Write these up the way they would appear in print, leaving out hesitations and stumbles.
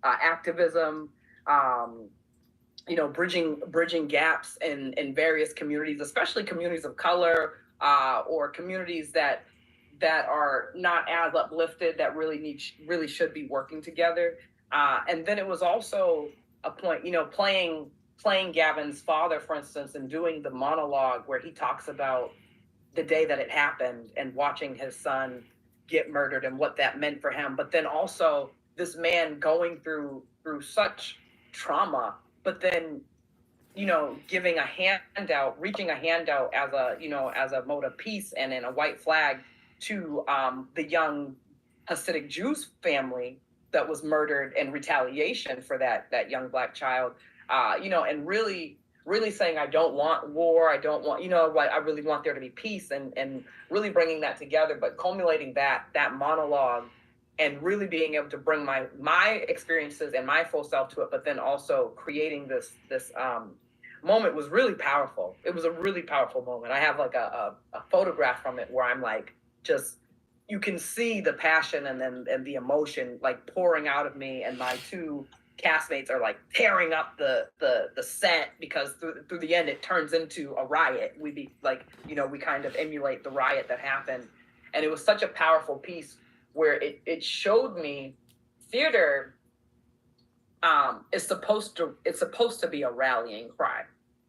activism, um, bridging gaps in various communities, especially communities of color, or communities that are not as uplifted, that really should be working together. And then it was also a point, playing Gavin's father, for instance, and doing the monologue where he talks about the day that it happened and watching his son get murdered and what that meant for him. But then also this man going through such trauma, but then giving a handout, reaching a handout as a mode of peace and in a white flag to the young Hasidic Jews family that was murdered in retaliation for that young black child. And really saying, I don't want war. I don't want, what I really want there to be peace, and really bringing that together, but culminating that monologue and really being able to bring my experiences and my full self to it, but then also creating this moment was really powerful. It was a really powerful moment. I have like a photograph from it where I'm like, just, you can see the passion and the emotion like pouring out of me, and my two castmates are like tearing up the set, because through the end it turns into a riot. We be like, we kind of emulate the riot that happened. And it was such a powerful piece where it showed me theater it's supposed to be a rallying cry.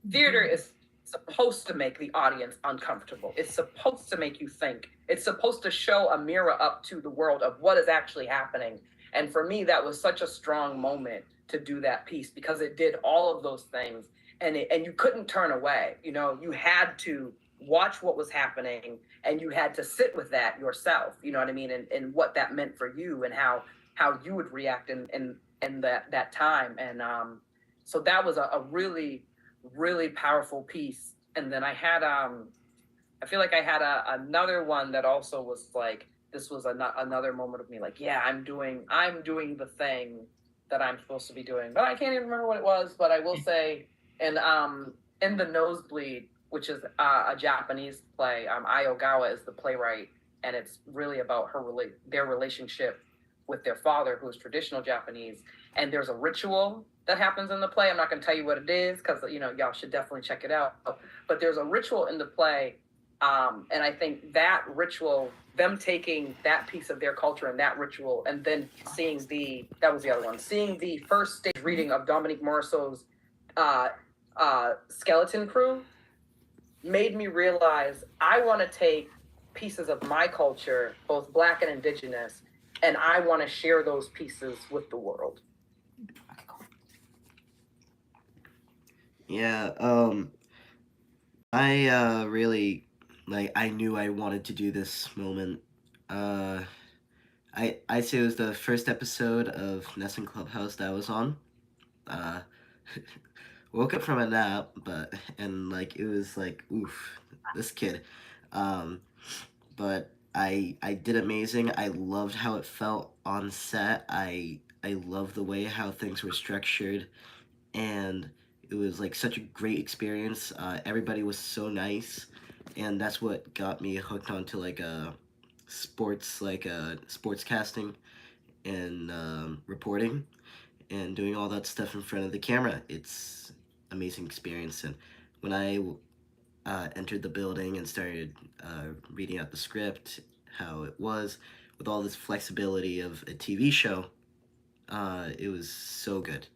Theater is supposed to make the audience uncomfortable. It's supposed to make you think. It's supposed to show a mirror up to the world of what is actually happening. And for me, that was such a strong moment to do that piece, because it did all of those things, and you couldn't turn away. You had to watch what was happening, and you had to sit with that yourself. You know what I mean? And what that meant for you, and how you would react in that time. And so that was a really, really powerful piece. And then I feel like I had another one that also was like, this was another moment of me like, yeah, I'm doing the thing that I'm supposed to be doing, but I can't even remember what it was. But I will say, and in the Nosebleed, which is a Japanese play, Iogawa is the playwright, and it's really about their relationship with their father, who is traditional Japanese. And there's a ritual that happens in the play. I'm not going to tell you what it is, because y'all should definitely check it out. But there's a ritual in the play, and I think that ritual, them taking that piece of their culture and that ritual, and then seeing that was the other one, seeing the first stage reading of Dominique Morisseau's uh, Skeleton Crew, made me realize I want to take pieces of my culture, both Black and Indigenous, and I want to share those pieces with the world. Yeah, I really, like, I knew I wanted to do this moment. Uh, I say it was the first episode of Nessun Clubhouse that I was on. Uh, woke up from a nap, and like it was like, oof, this kid. Um, but I did amazing. I loved how it felt on set. I loved the way how things were structured, and it was like such a great experience. Everybody was so nice, and that's what got me hooked onto sports casting and reporting and doing all that stuff in front of the camera. It's amazing experience. And when I entered the building and started reading out the script, how it was with all this flexibility of a TV show, it was so good.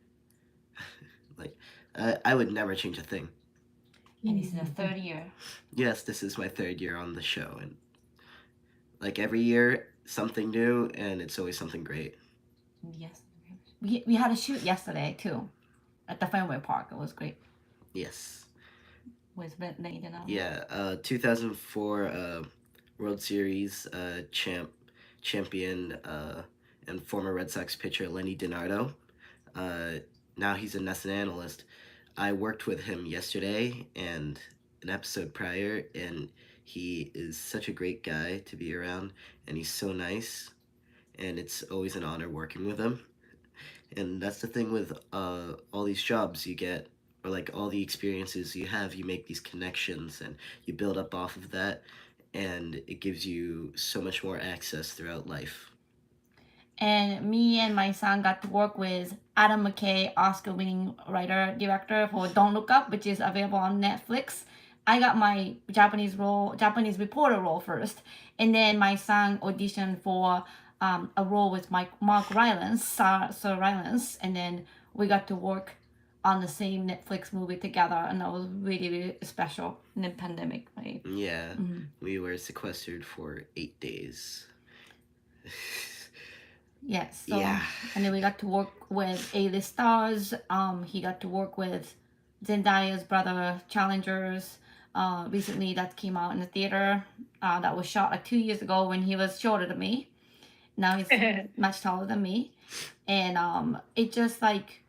Like, I would never change a thing. And this is the third year. Yes, this is my third year on the show, and like every year, something new, and it's always something great. Yes. We had a shoot yesterday too, at the Fenway Park. It was great. Yes. With Bentley, Yeah, 2004 World Series champion and former Red Sox pitcher Lenny DiNardo. Now he's a NESN analyst. I worked with him yesterday and an episode prior, and he is such a great guy to be around, and he's so nice, and it's always an honor working with him. And that's the thing with all these jobs you get, or like all the experiences you have, you make these connections and you build up off of that, and it gives you so much more access throughout life. and me and my son got to work with Adam McKay, Oscar-winning writer director for Don't Look Up, which is available on Netflix. I got my Japanese reporter role first, and then my son auditioned for a role with Mark Rylance, Sir Rylance, and then we got to work on the same Netflix movie together, and that was really, really special in the pandemic, right? Yeah, Mhm. we were sequestered for 8 days. Yes. So, Yeah. and then we got to work with A-list stars. He got to work with Zendaya's brother, Challengers. Recently, that came out in the theater. That was shot like 2 years ago when he was shorter than me. Now he's much taller than me, and it just like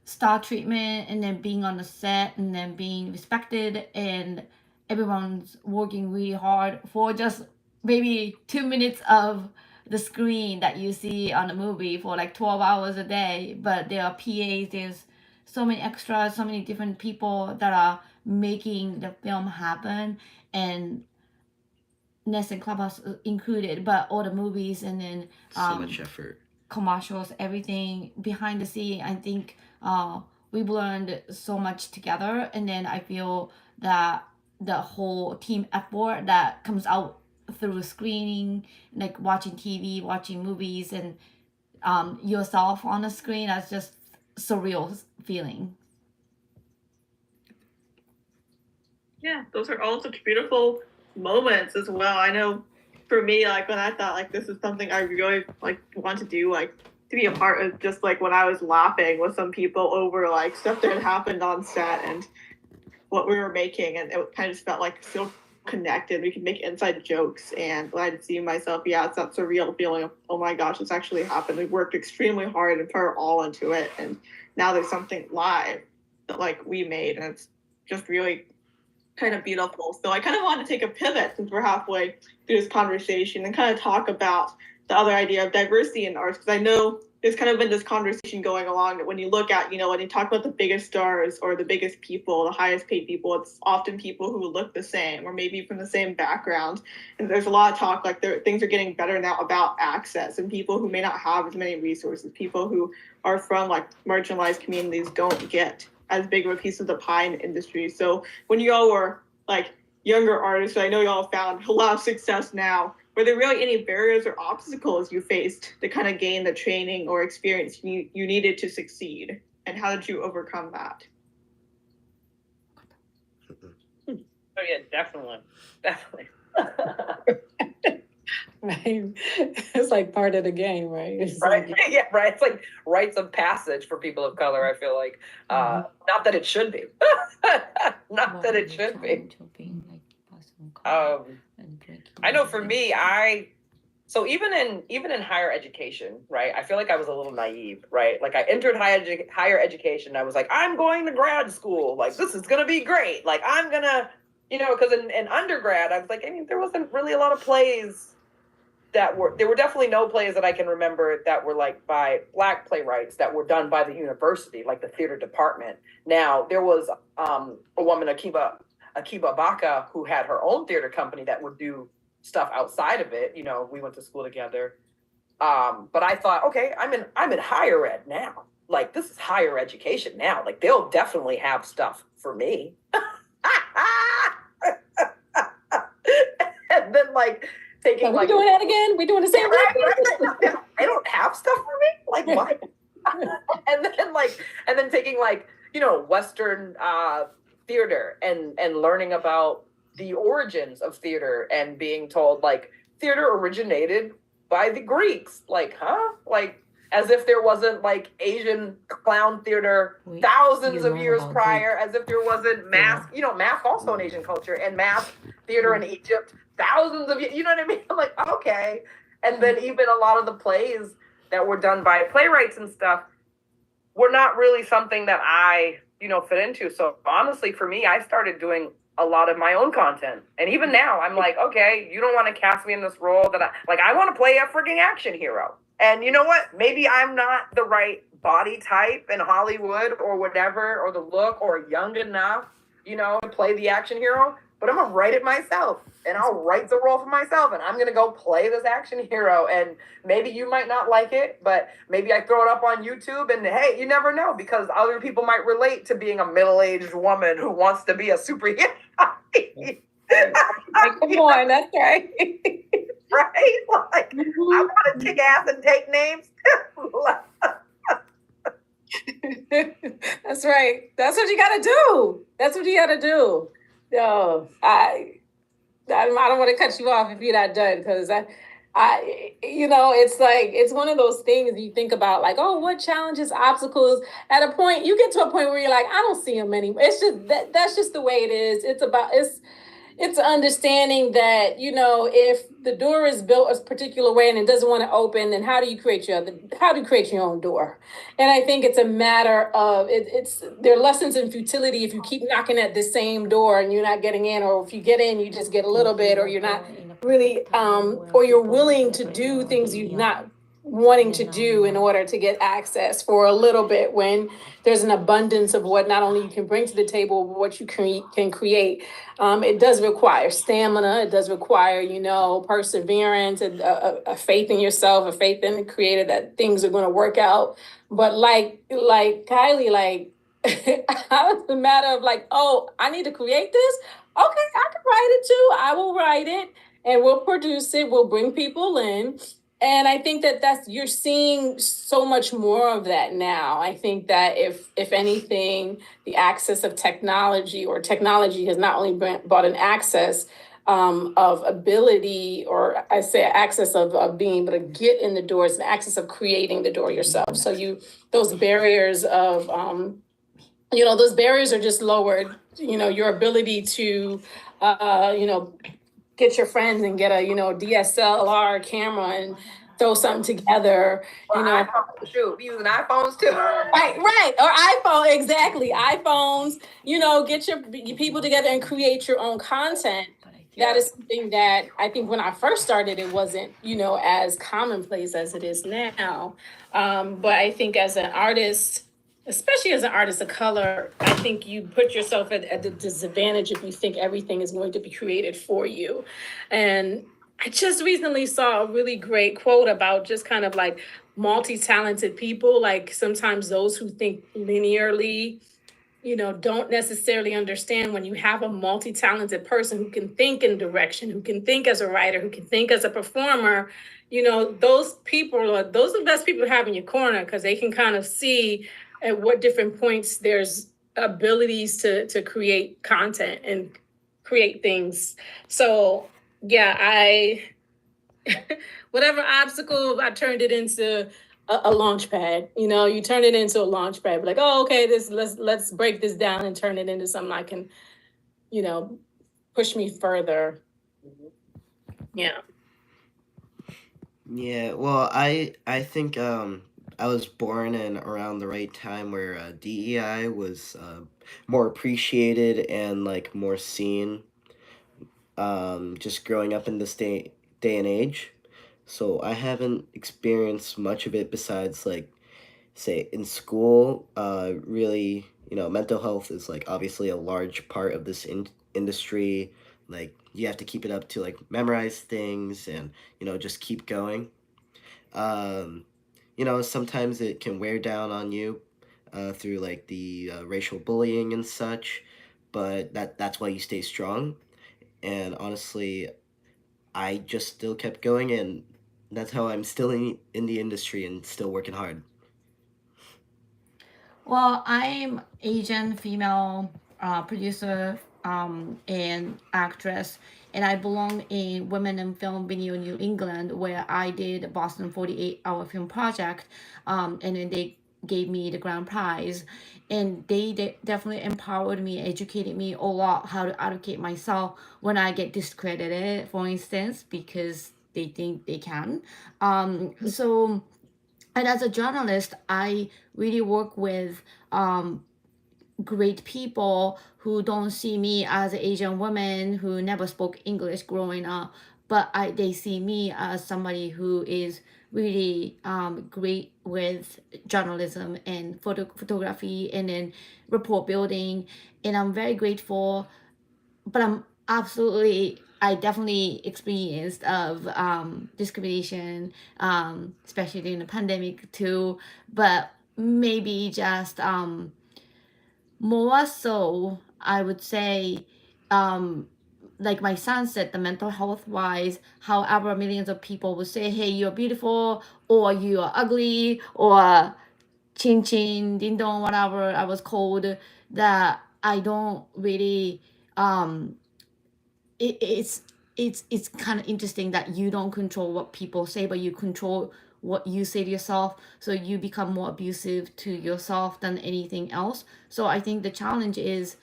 star treatment, and then being on the set, and then being respected, and everyone's working really hard for just maybe 2 minutes of the screen that you see on the movie for like 12 hours a day. But there are PAs, there's so many extras, so many different people that are making the film happen, and Nest and Clubhouse included, but all the movies, and then So much effort. commercials, everything behind the scene. I think we've learned so much together, and then I feel that the whole team effort that comes out through screening, like watching TV, watching movies, and yourself on the screen, that's just surreal feeling. Yeah, those are all such beautiful moments as well. I know for me, like when I thought like this is something I really like want to do, like to be a part of, just like when I was laughing with some people over like stuff that had happened on set and what we were making, and it kind of just felt like so connected. We could make inside jokes, and when I'd see myself, yeah, it's that surreal feeling of, oh my gosh, this actually happened. We worked extremely hard and put our all into it, and now there's something live that like we made, and it's just really kind of beautiful. So I kind of want to take a pivot since we're halfway through this conversation and kind of talk about the other idea of diversity in arts, because I know there's kind of been this conversation going along that when you look at, when you talk about the biggest stars or the biggest people, the highest paid people, it's often people who look the same or maybe from the same background. And there's a lot of talk like things are getting better now about access, and people who may not have as many resources, people who are from like marginalized communities don't get as big of a piece of the pie in the industry. So when you all were like younger artists, I know y'all found a lot of success now. Were there really any barriers or obstacles you faced to kind of gain the training or experience you needed to succeed? And how did you overcome that? Oh yeah, definitely. Right. It's like part of the game, right? It's Right. like, Yeah, right. It's like rites of passage for people of color, I feel like. Not that it should be. Not that it should be. I know for me, so even in higher education, right? I feel like I was a little naive, right? Like I entered higher education. I was like, I'm going to grad school. Like this is gonna be great. Like I'm gonna, because in undergrad, I was like, I mean, there wasn't really a lot of plays there were definitely no plays that I can remember that were like by Black playwrights that were done by the university, like the theater department. Now there was a woman, Akiba Baka, who had her own theater company that would do stuff outside of it. We went to school together. But I thought, okay, I'm in higher ed now. Like this is higher education now. Like they'll definitely have stuff for me. And then like taking are we doing that again? We doing the same thing? Right. They don't have stuff for me? Like what? and then taking like, Western theater and learning about the origins of theater and being told like theater originated by the Greeks. Like, huh? Like as if there wasn't like Asian clown theater thousands of years prior, as if there wasn't mask, mask also in Asian culture, and mask theater in Egypt thousands of years, you know what I mean? I'm like, okay. And then even a lot of the plays that were done by playwrights and stuff were not really something that I, fit into. So honestly, for me, I started doing a lot of my own content. And even now I'm like, okay, you don't want to cast me in this role that I want to play a freaking action hero. And you know what? Maybe I'm not the right body type in Hollywood or whatever, or the look, or young enough, to play the action hero. but I'm gonna write it myself, and I'll write the role for myself, and I'm gonna go play this action hero. And maybe you might not like it, but maybe I throw it up on YouTube, and hey, you never know, because other people might relate to being a middle-aged woman who wants to be a superhero. Like, come on, that's right. Right? Like, I want to kick ass and take names. That's right. That's what you gotta do. That's what you gotta do. Yo, I don't want to cut you off if you're not done, because it's like, it's one of those things you think about, like, oh, what challenges, obstacles. At a point, you get to a point where you're like, I don't see them anymore. It's just that's just the way it is. It's understanding that, if the door is built a particular way and it doesn't want to open, then how do you create your own door? And I think it's a matter of there are lessons in futility if you keep knocking at the same door and you're not getting in, or if you get in, you just get a little bit, or you're not really, or you're willing to do things you're not wanting to do in order to get access for a little bit, when there's an abundance of what not only you can bring to the table, but what you can create. It does require stamina. It does require, perseverance, and a faith in yourself, a faith in the creator that things are going to work out. But like Kylie, like, it's a matter of like, oh, I need to create this. Okay, I can write it too. I will write it, and we'll produce it. We'll bring people in. And I think you're seeing so much more of that now. I think that if anything, the access of technology has not only brought an access of ability, or I say access of being able to get in the doors, and access of creating the door yourself. So those barriers of, those barriers are just lowered. Your ability to, get your friends and get a DSLR camera and throw something together. Shoot, using iPhones too. Right, or iPhone, exactly. iPhones. Get your people together and create your own content. That is something that I think when I first started, it wasn't as commonplace as it is now. But I think as an artist, especially as an artist of color, I think you put yourself at the disadvantage if you think everything is going to be created for you. And I just recently saw a really great quote about just kind of like multi-talented people. Like, sometimes those who think linearly, don't necessarily understand when you have a multi-talented person who can think in direction, who can think as a writer, who can think as a performer. Those are the best people to have in your corner, because they can kind of see at what different points there's abilities to create content and create things. So yeah, whatever obstacle, I turned it into a launch pad. You turn it into a launch pad. Like, oh, okay, let's break this down and turn it into something I can, push me further. Yeah. Yeah, well, I think I was born in around the right time where DEI was more appreciated and like more seen. Just growing up in this day and age, so I haven't experienced much of it besides, like, say in school. Really, mental health is like obviously a large part of this industry. Like, you have to keep it up to like memorize things and just keep going. um Sometimes it can wear down on you through like the racial bullying and such, but that's why you stay strong. And honestly, I just still kept going, and that's how I'm still in the industry and still working hard. Well, I'm Asian female producer and actress, and I belong in Women in Film Video New England, where I did Boston 48-hour film project, and then they gave me the grand prize, and they definitely empowered me, educated me a lot how to advocate myself when I get discredited, for instance, because they think they can. So. And as a journalist, I really work with great people who don't see me as an Asian woman who never spoke English growing up, but they see me as somebody who is really great with journalism and photography and then report building. And I'm very grateful, but absolutely, I definitely experienced of discrimination, especially during the pandemic too. But maybe just more so, I would say, um, like my son said, the mental health wise, however, millions of people would say, "Hey, you're beautiful," or "You are ugly," or "Chin chin, ding dong," whatever I was called. That I don't really um it's it's kind of interesting that you don't control what people say, but you control what you say to yourself, so you become more abusive to yourself than anything else. So I think the challenge is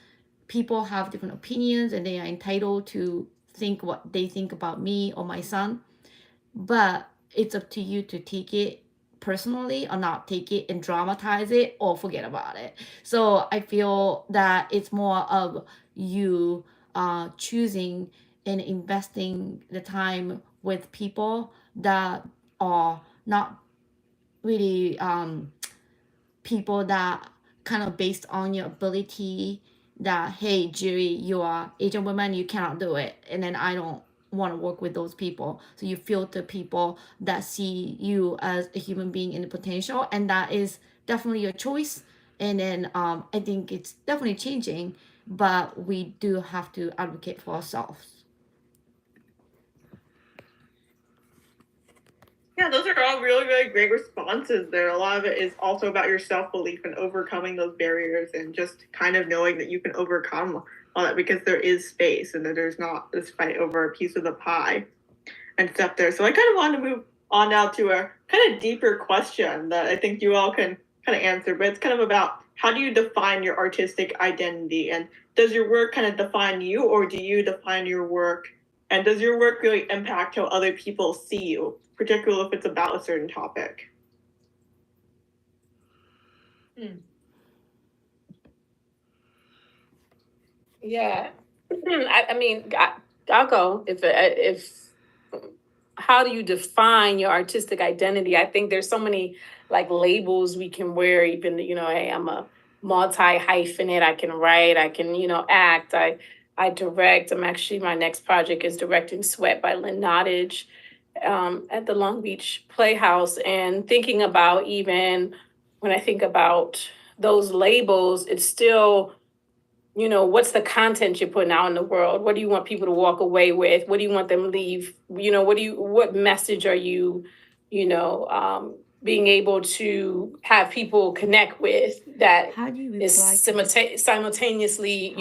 people have different opinions and they are entitled to think what they think about me or my son, but it's up to you to take it personally or not take it and dramatize it or forget about it. So I feel that it's more of you choosing and investing the time with people that are not really people that kind of based on your ability, that hey Jerry, you are Asian woman, you cannot do it, and then I don't want to work with those people. So you filter people that see you as a human being in the potential, and that is definitely your choice. And then I think it's definitely changing, but we do have to advocate for ourselves. Yeah, those are all really, really great responses there. A lot of it is also about your self belief and overcoming those barriers and just kind of knowing that you can overcome all that because there is space and that there's not this fight over a piece of the pie and stuff there. So I kind of want to move on now to a kind of deeper question that I think you all can kind of answer, but it's kind of about how do you define your artistic identity, and does your work kind of define you, or do you define your work? And does your work really impact how other people see you, particularly if it's about a certain topic? Yeah, I mean, I'll go if how do you define your artistic identity? I think there's so many like labels we can wear. Even hey, I'm a multi hyphenate. I can write. I can act. I direct. I'm actually my next project is directing Sweat by Lynn Nottage at the Long Beach Playhouse. And thinking about even when I think about those labels, it's still what's the content you're putting out in the world? What do you want people to walk away with? What do you want them to leave? What message are you, being able to have people connect with that How do you is reply to simultaneously,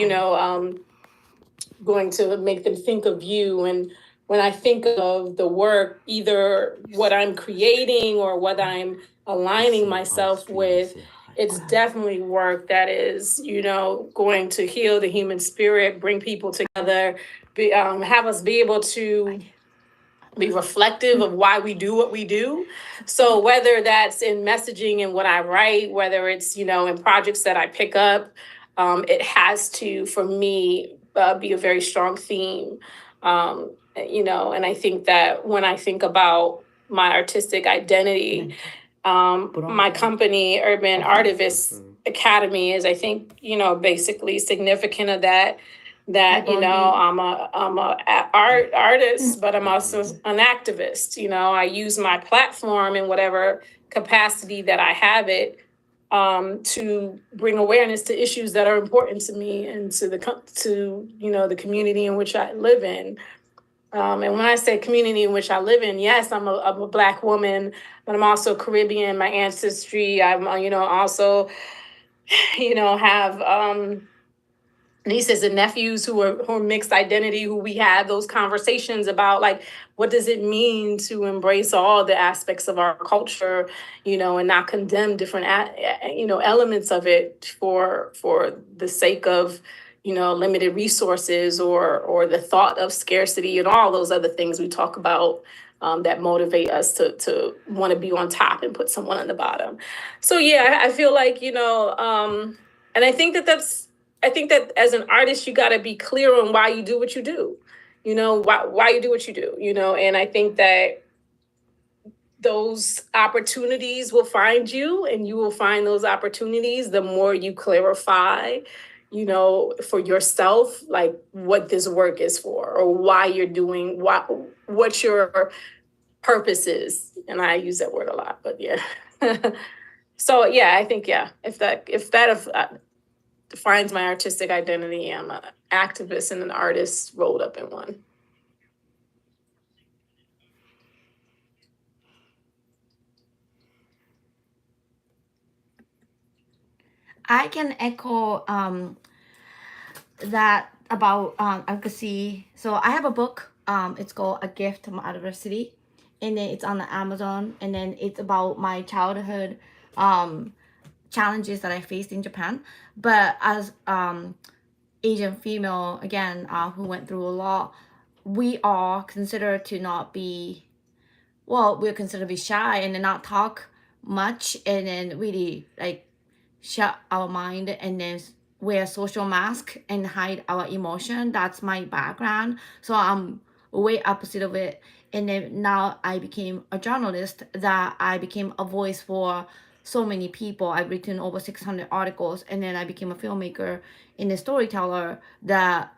going to make them think of you. And when I think of the work, either what I'm creating or what I'm aligning myself with, it's definitely work that is, going to heal the human spirit, bring people together, have us be able to be reflective of why we do what we do. So whether that's in messaging and what I write, whether it's, in projects that I pick up, it has to, for me, be a very strong theme. And I think that when I think about my artistic identity, my company, Urban Artivists Academy, is, I think, basically significant of that. I'm a artist, but I'm also an activist. I use my platform in whatever capacity that I have it, to bring awareness to issues that are important to me and to the community in which I live in. And when I say community in which I live in, yes, I'm a Black woman, but I'm also Caribbean. My ancestry, I'm also have nieces and nephews who are mixed identity, who we have those conversations about, like, what does it mean to embrace all the aspects of our culture, and not condemn different elements of it for the sake of limited resources or the thought of scarcity and all those other things we talk about, that motivate us to want to be on top and put someone on the bottom. So yeah, I feel like and I think that as an artist, you got to be clear on why you do what you do, why you do what you do, and I think that those opportunities will find you, and you will find those opportunities the more you clarify, for yourself, like what this work is for, or why you're doing what your purpose is. And I use that word a lot, but yeah. So yeah, I think if that defines my artistic identity, I'm an activist and an artist rolled up in one. I can echo that about advocacy. So I have a book. It's called A Gift from Adversity, and then it's on the Amazon. And then it's about my childhood challenges that I faced in Japan. But as Asian female, again, who went through a lot, we are considered to not be, well, we're considered to be shy and then not talk much, and then really like shut our mind and then wear social mask and hide our emotion. That's my background. So I'm way opposite of it. And then now I became a journalist, that I became a voice for so many people. I've written over 600 articles, and then I became a filmmaker and a storyteller, that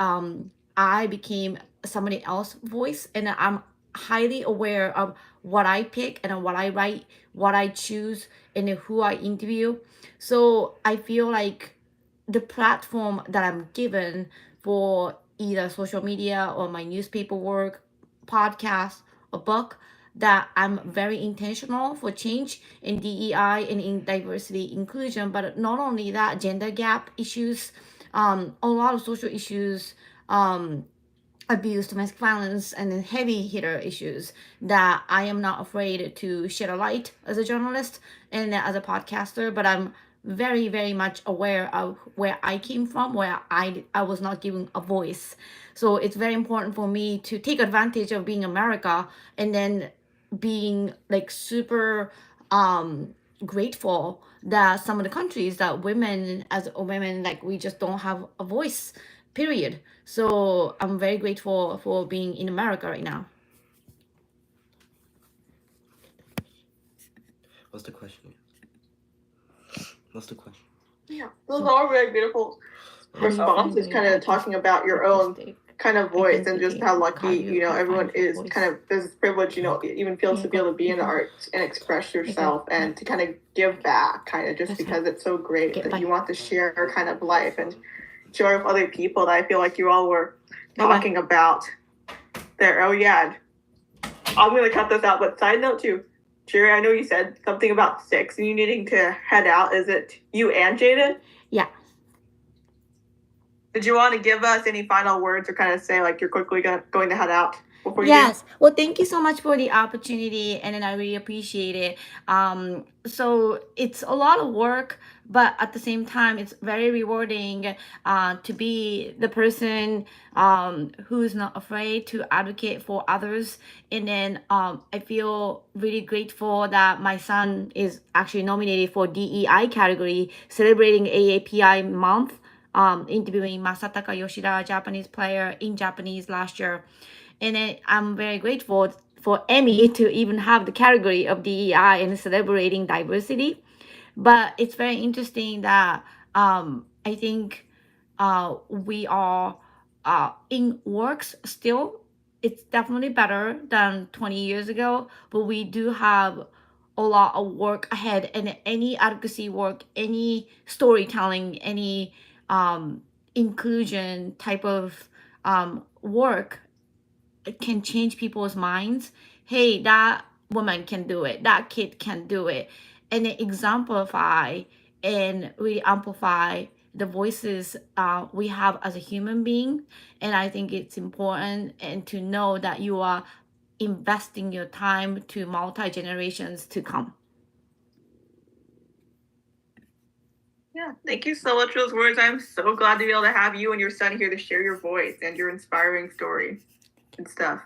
I became somebody else's voice, and I'm highly aware of what I pick and what I write, what I choose, and who I interview. So I feel like the platform that I'm given for either social media or my newspaper work, podcast, or book, that I'm very intentional for change in DEI and in diversity inclusion. But not only that, gender gap issues, a lot of social issues, abuse, domestic violence, and then heavy hitter issues, that I am not afraid to shed a light as a journalist and as a podcaster. But I'm very, very much aware of where I came from, where I was not given a voice. So it's very important for me to take advantage of being America, and then being like super grateful that some of the countries that women, as women, like we just don't have a voice, period. So I'm very grateful for being in America right now. What's the question? Yeah, those are all very beautiful responses, kind of talking about your own kind of voice and just how lucky, everyone is kind of, there's this privilege, even feels to be able to be in the arts and express yourself and to kind of give back, kind of just because it's so great that you want to share kind of life and joy with other people, that I feel like you all were talking about there. Oh yeah, I'm going to cut this out, but side note too, Jerry, I know you said something about 6 and you needing to head out. Is it you and Jaden? Yeah. Did you want to give us any final words or kind of say like you're quickly going to head out before you Yes. Well, thank you so much for the opportunity, and then I really appreciate it. So it's a lot of work, but at the same time, it's very rewarding to be the person who's not afraid to advocate for others. And then I feel really grateful that my son is actually nominated for DEI category, celebrating AAPI month, interviewing Masataka Yoshida, a Japanese player in Japanese last year. And then I'm very grateful for Emmy to even have the category of DEI and celebrating diversity. But it's very interesting that I think we are in works still. It's definitely better than 20 years ago, but we do have a lot of work ahead. And any advocacy work, any storytelling, any inclusion type of work can change people's minds. Hey, that woman can do it, that kid can do it, and it exemplify and really amplify the voices we have as a human being. And I think it's important and to know that you are investing your time to multi-generations to come. Yeah, thank you so much for those words. I'm so glad to be able to have you and your son here to share your voice and your inspiring story and stuff.